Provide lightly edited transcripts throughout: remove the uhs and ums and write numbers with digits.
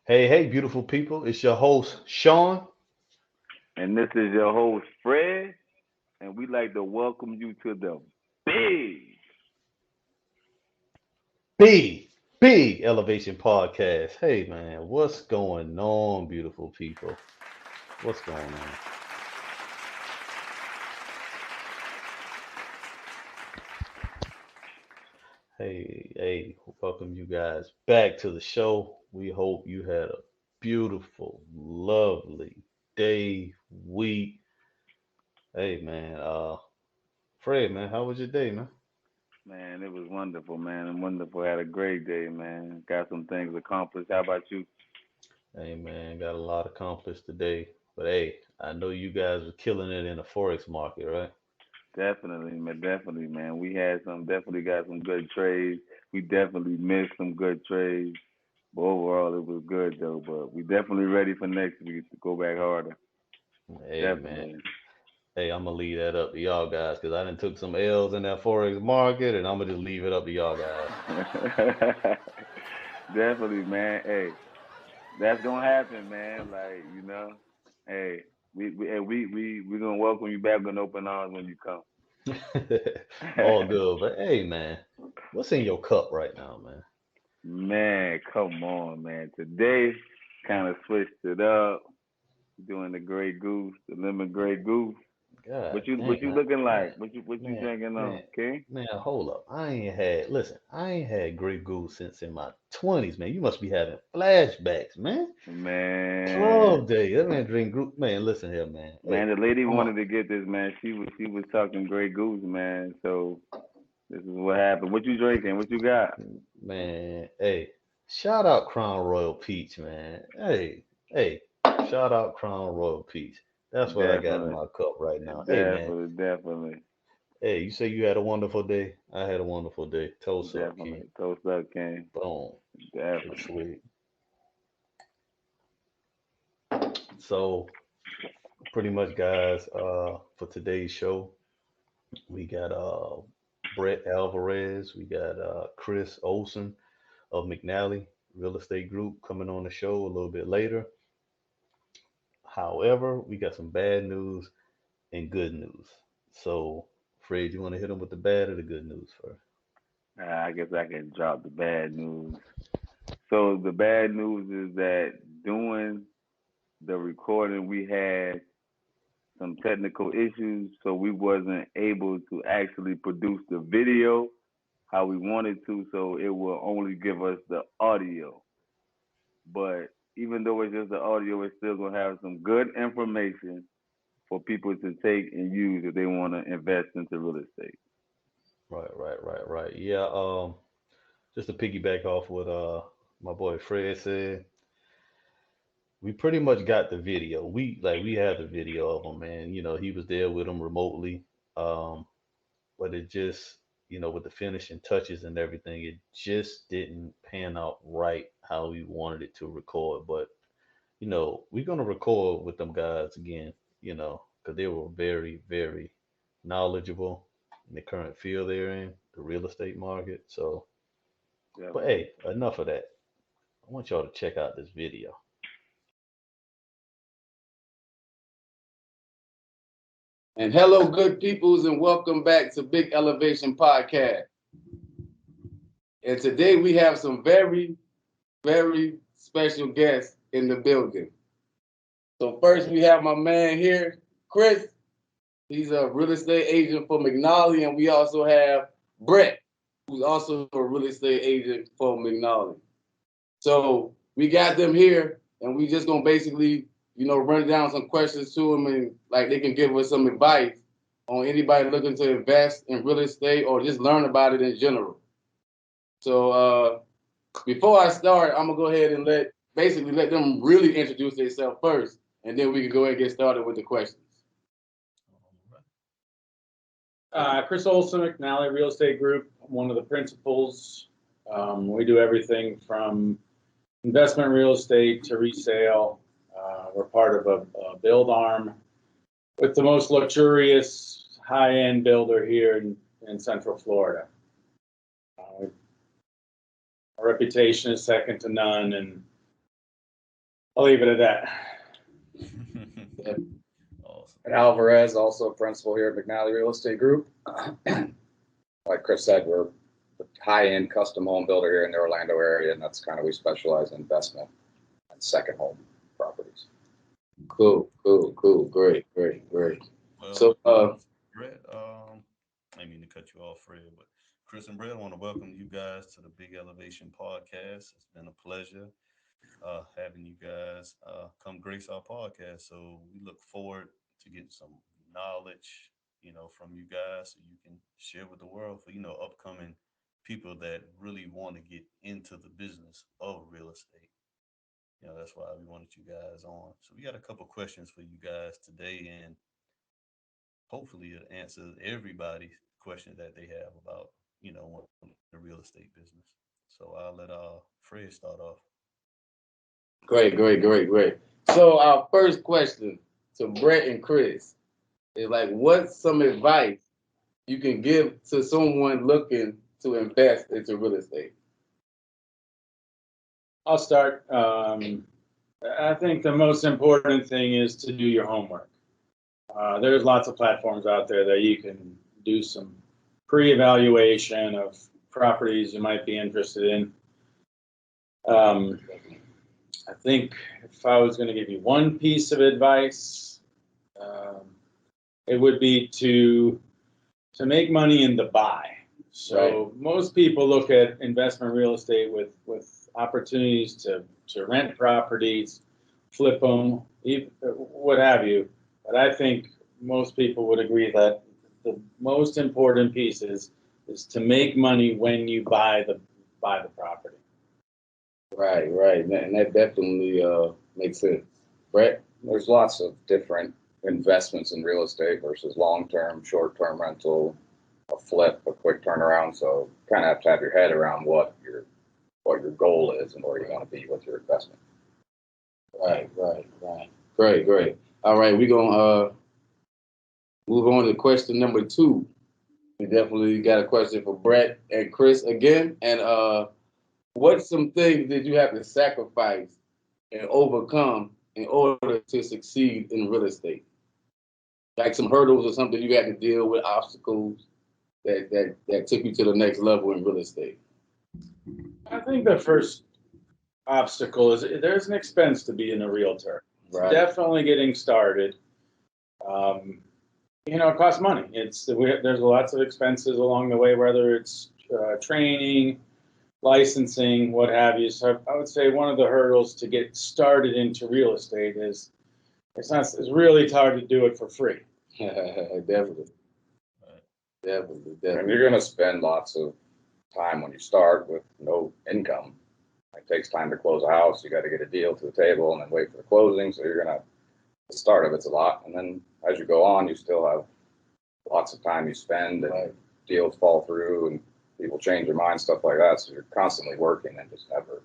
Hey, hey, beautiful people. It's your host, Sean. And this is your host, Fred, and we'd like to welcome you to the big. Big Elevation Podcast. Hey, man, what's going on, beautiful people? What's going on? Hey, welcome you guys back to the show. We hope you had a beautiful, lovely day, week. Hey, man, Fred, man, how was your day, man? Man, it was wonderful, man. And wonderful. Had a great day, man. Got some things accomplished. How about you? Hey, man, got a lot accomplished today. But hey, I know you guys were killing it in the Forex market, right? Definitely, man. We had definitely got some good trades. We definitely missed some good trades. But overall, it was good, though. But we definitely ready for next week to go back harder. Hey, man. Definitely. Hey, I'm gonna leave that up to y'all guys because I done took some L's in that Forex market, and I'm gonna just leave it up to y'all guys. Definitely, man. Hey, that's gonna happen, man. Hey, we gonna welcome you back with open arms when you come. All good, but hey, man, what's in your cup right now, man? Man, come on, man. Today, kind of switched it up, doing the Grey Goose, the lemon Grey Goose. God What dang, you looking man, like? What you man, drinking man, on, King? man, hold up. I ain't had Grey Goose since in my 20s, man. You must be having flashbacks, man. Man, Club day, that man drink group, man. Listen here, man. man, Hey, the lady I'm a wanted to get this, man. She was talking Grey Goose, man. So this is what happened. What you drinking? What you got? man. Hey, shout out Crown Royal Peach, man. Hey, shout out Crown Royal Peach. That's what I got in Definitely, my cup right now. Hey, man. definitely. Hey, you say you had a wonderful day. I had a wonderful day. Toast up, King. Definitely. Toast up, King. Boom. Hey, Definitely. sweet. So, pretty much, guys, for today's show, we got Brett Alvarez, we got Chris Olson of McNally Real Estate Group coming on the show a little bit later. However, we got some bad news and good news. So, Fred, you want to hit them with the bad or the good news first? I guess I can drop the bad news. So the bad news is that doing the recording we had some technical issues, so we wasn't able to actually produce the video how we wanted to, so it will only give us the audio. But even though it's just the audio, it's still gonna have some good information for people to take and use if they want to invest into real estate. Right. Yeah, just to piggyback off what my boy Fred said, we pretty much got the video. We have the video of him, man. You know, he was there with him remotely. Um, but it just, with the finishing touches and everything, it just didn't pan out right how we wanted it to record. But, we're gonna record with them guys again, because they were very, very knowledgeable in the current field they're in, the real estate market. So, but Definitely. hey, enough of that. I want y'all to check out this video. And hello, good peoples, and welcome back to Big Elevation Podcast. And today we have some very, very special guests in the building. So first we have my man here, Chris. He's a real estate agent for McNally, and we also have Brett, who's also a real estate agent for McNally. So we got them here, and we just gonna basically, run down some questions to them, and like they can give us some advice on anybody looking to invest in real estate or just learn about it in general. So before I start, I'm gonna go ahead and let them really introduce themselves first, and then we can go ahead and get started with the questions. Chris Olson, McNally Real Estate Group, one of the principals. We do everything from investment real estate to resale. We're part of a build arm with the most luxurious high-end builder here in Central Florida. Our reputation is second to none, and I'll leave it at that. Awesome. And Alvarez, also a principal here at McNally Real Estate Group. Like Chris said, we're a high-end custom home builder here in the Orlando area, and that's kind of, we specialize in investment and second home properties. Cool. Great. Well, So, Brett, I didn't mean to cut you off, Fred, but Chris and Brett, I want to welcome you guys to the Big Elevation podcast. It's been a pleasure having you guys come grace our podcast. So we look forward to getting some knowledge, from you guys so you can share with the world for, upcoming people that really want to get into the business of real estate. That's why we wanted you guys on. So we got a couple questions for you guys today, and hopefully it answers everybody's question that they have about, the real estate business. So I'll let Fred start off. great. So our first question to Brett and Chris is like, what's some advice you can give to someone looking to invest into real estate? I'll start. I think the most important thing is to do your homework. There's lots of platforms out there that you can do some pre-evaluation of properties you might be interested in. I think if I was going to give you one piece of advice, it would be to make money in the buy. So most people look at investment real estate with opportunities to rent properties, flip them, what have you. But I think most people would agree that the most important piece is to make money when you buy the property. Right. And that definitely makes sense. Brett? There's lots of different investments in real estate versus long-term, short-term rental, a flip, a quick turnaround. So kind of have to have your head around what your goal is and where you want to be with your investment. Right. Great. All right, we're gonna move on to question number 2. We definitely got a question for Brett and Chris again. And what's some things that you have to sacrifice and overcome in order to succeed in real estate? Like some hurdles or something you had to deal with, obstacles that took you to the next level in real estate. I think the first obstacle is there's an expense to being a realtor. Right. Definitely getting started. It costs money. There's lots of expenses along the way, whether it's training, licensing, what have you. So I would say one of the hurdles to get started into real estate is it's really hard to do it for free. Definitely. And you're going to spend lots of time when you start with no income. It takes time to close a house. You got to get a deal to the table and then wait for the closing. So you're going to, the start of it's a lot. And then as you go on, you still have lots of time you spend and deals fall through and people change their minds, stuff like that. So you're constantly working and just never.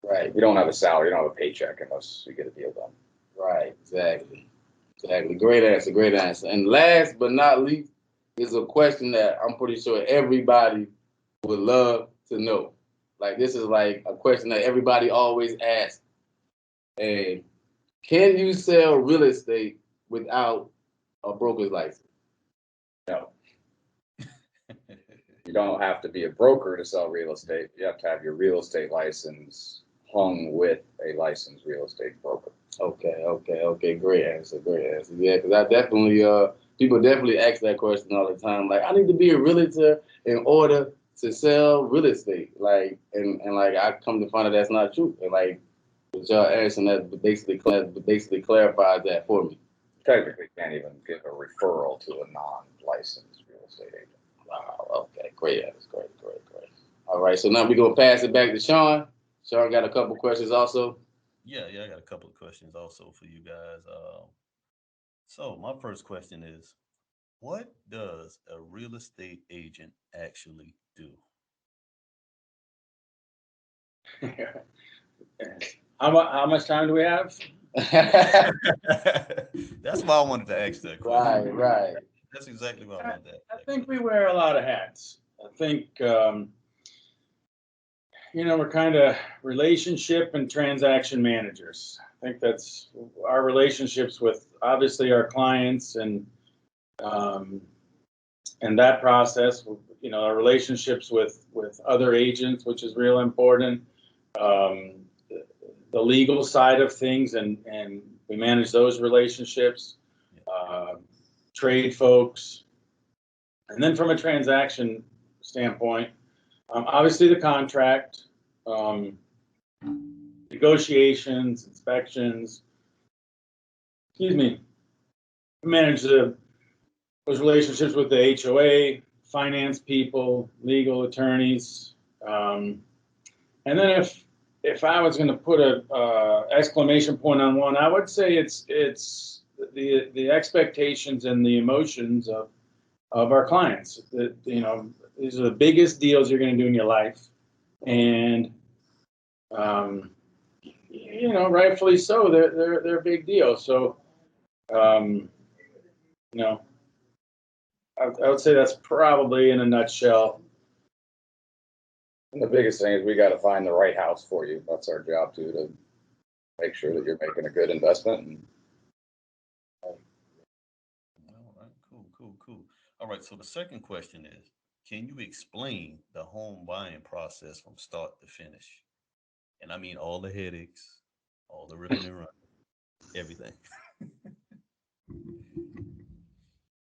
Right. You don't have a salary, you don't have a paycheck unless you get a deal done. Right. Exactly. Great answer. And last but not least is a question that I'm pretty sure everybody would love to know. Like, this is like a question that everybody always asks. And can you sell real estate without a broker's license? No. You don't have to be a broker to sell real estate. You have to have your real estate license hung with a licensed real estate broker. Okay. Great answer. Yeah, because I definitely, people definitely ask that question all the time. Like, I need to be a realtor in order to sell real estate. Like, and like, I come to find out that's not true. And like, what y'all asking that basically clarifies that for me. Technically, can't even give a referral to a non-licensed real estate agent. Wow. Okay. Great answer. Great. All right. So now we're gonna pass it back to Sean. Sean got a couple questions also. Yeah, I got a couple of questions also for you guys. So my first question is, what does a real estate agent actually do? How much time do we have? That's why I wanted to ask that question. Right. That's exactly what I wanted to ask. I think we wear a lot of hats. I think we're kind of relationship and transaction managers. I think that's our relationships with obviously our clients and that process. Our relationships with other agents, which is real important. The legal side of things, and we manage those relationships. Trade folks, and then from a transaction standpoint, obviously the contract, negotiations, inspections. Excuse me. Manage those relationships with the HOA, finance people, legal attorneys, and then if I was going to put a exclamation point on one, I would say it's the expectations and the emotions of our clients. These are the biggest deals you're going to do in your life, and rightfully so. They're a big deal. So, I would say that's probably in a nutshell. And the biggest thing is we got to find the right house for you. That's our job too, to make sure that you're making a good investment. And all right, cool. All right, so the second question is, can you explain the home buying process from start to finish? And I mean all the headaches, all the ripping and running, everything.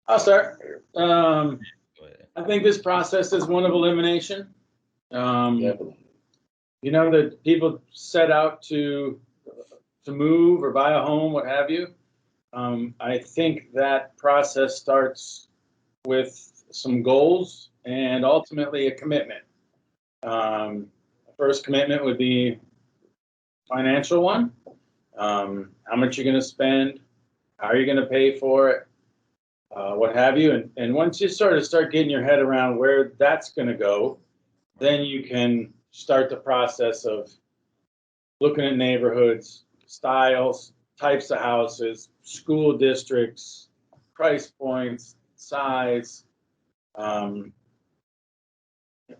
I'll start. Go ahead. I think this process is one of elimination. definitely. That people set out to move or buy a home, what have you. I think that process starts with some goals and ultimately a commitment. First commitment would be financial one. How much you're going to spend, how are you going to pay for it, what have you. And once you start getting your head around where that's going to go, then you can start the process of looking at neighborhoods, styles, types of houses, school districts, price points, size,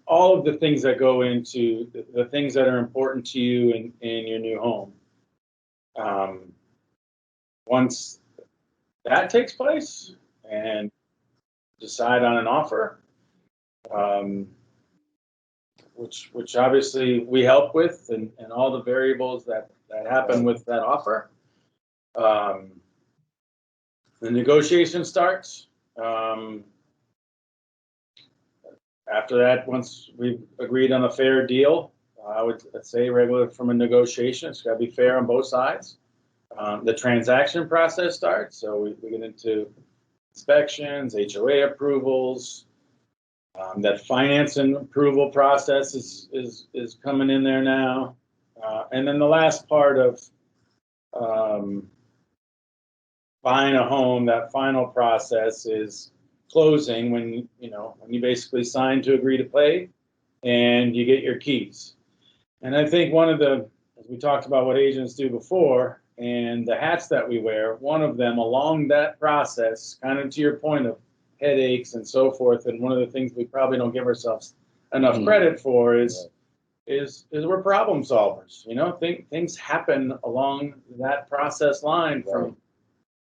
all of the things that go into the things that are important to you in your new home. Once that takes place and decide on an offer, which obviously we help with, and all the variables that happen with that offer. The negotiation starts. After that, once we've agreed on a fair deal, I would say regular from a negotiation, it's got to be fair on both sides. The transaction process starts, so we get into inspections, HOA approvals. That financing approval process is coming in there now, and then the last part of buying a home, that final process is closing, when you basically sign to agree to pay and you get your keys. And I think one of the, as we talked about what agents do before and the hats that we wear, one of them along that process, kind of to your point of headaches and so forth, and one of the things we probably don't give ourselves enough credit for is we're problem solvers. Things happen along that process line from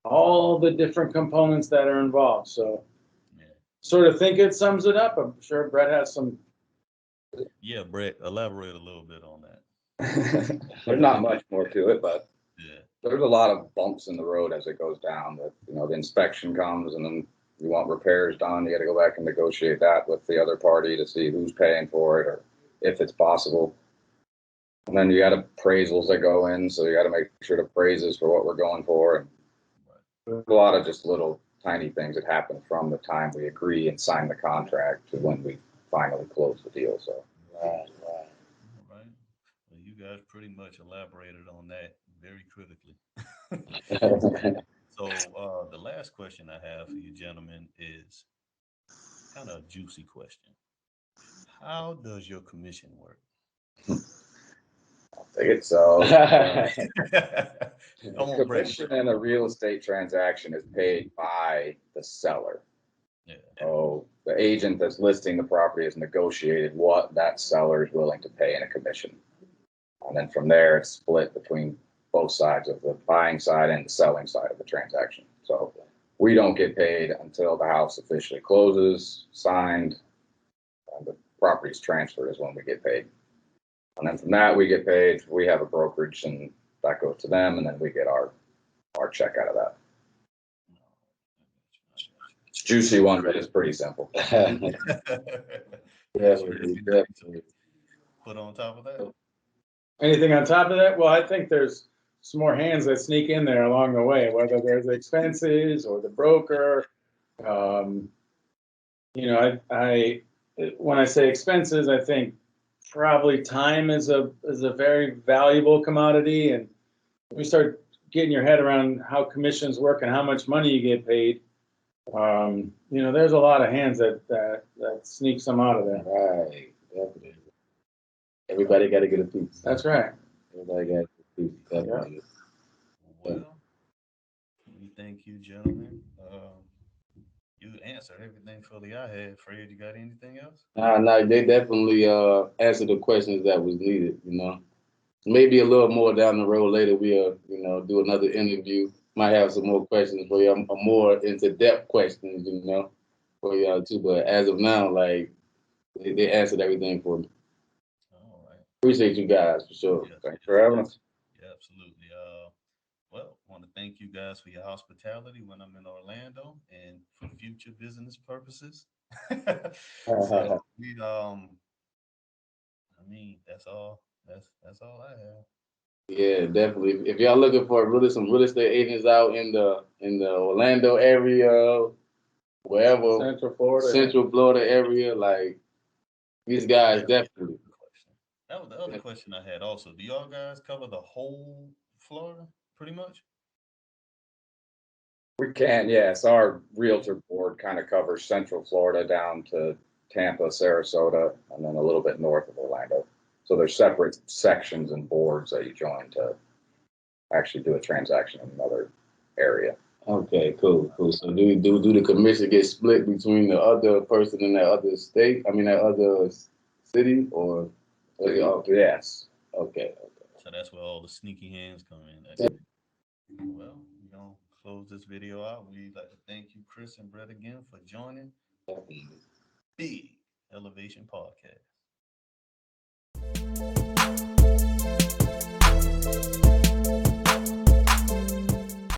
all the different components that are involved. So sort of think it sums it up. I'm sure Brett has some. Yeah, Brett, elaborate a little bit on that. There's not much more to it, but Yeah. there's a lot of bumps in the road as it goes down. That the inspection comes, and then you want repairs done. You got to go back and negotiate that with the other party to see who's paying for it or if it's possible. And then you got appraisals that go in, so you got to make sure the appraises for what we're going for. And there's a lot of just little tiny things that happen from the time we agree and sign the contract to when we finally close the deal. So. All right. Well, you guys pretty much elaborated on that very critically. So the last question I have for you gentlemen is kind of a juicy question. How does your commission work? I think it's so. Come on, Brett. Commission in a real estate transaction is paid by the seller. Yeah. Oh, the agent that's listing the property has negotiated what that seller is willing to pay in a commission. And then from there, it's split between both sides of the buying side and the selling side of the transaction. So we don't get paid until the house officially closes, signed, and the property's transferred is when we get paid. And then from that, we get paid. We have a brokerage, and that goes to them, and then we get our check out of that. It's a juicy one, but it's pretty simple. Definitely. Put on top of that. Anything on top of that? Well, I think there's some more hands that sneak in there along the way, whether there's expenses or the broker. You know, I when I say expenses, I think probably time is a very valuable commodity, and we start getting your head around how commissions work and how much money you get paid. You know, there's a lot of hands that sneak some out of there. Right. Definitely. Everybody got to get a piece. That's right. Everybody got to get a piece. Definitely. Well, we thank you, gentlemen. You answered everything fully I had. Fred, you got anything else? No, they definitely answered the questions that was needed, you know. Maybe a little more down the road later, we'll, you know, do another interview. Might have some more questions for you, more into-depth questions, you know, for y'all too. But as of now, like, they answered everything for me. All right. Appreciate you guys for sure. Yes, Thanks for having us. Yeah, absolutely. Well, want to thank you guys for your hospitality when I'm in Orlando and for future business purposes. So I mean, that's all. That's all I have. Yeah, definitely. If y'all looking for really some real estate agents out in the Orlando area, wherever, Central Florida area, like these guys definitely. That was the other question I had also. Do y'all guys cover the whole Florida pretty much? We can, yes. Our realtor board kind of covers Central Florida down to Tampa, Sarasota, and then a little bit north of Orlando. So there's separate sections and boards that you join to actually do a transaction in another area. Okay, cool. So do the commission get split between the other person in that other state? I mean that other city, or Yes. Okay. So that's where all the sneaky hands come in. Well, we're going to close this video out. We'd like to thank you, Chris and Brett, again for joining Big Elevation Podcast.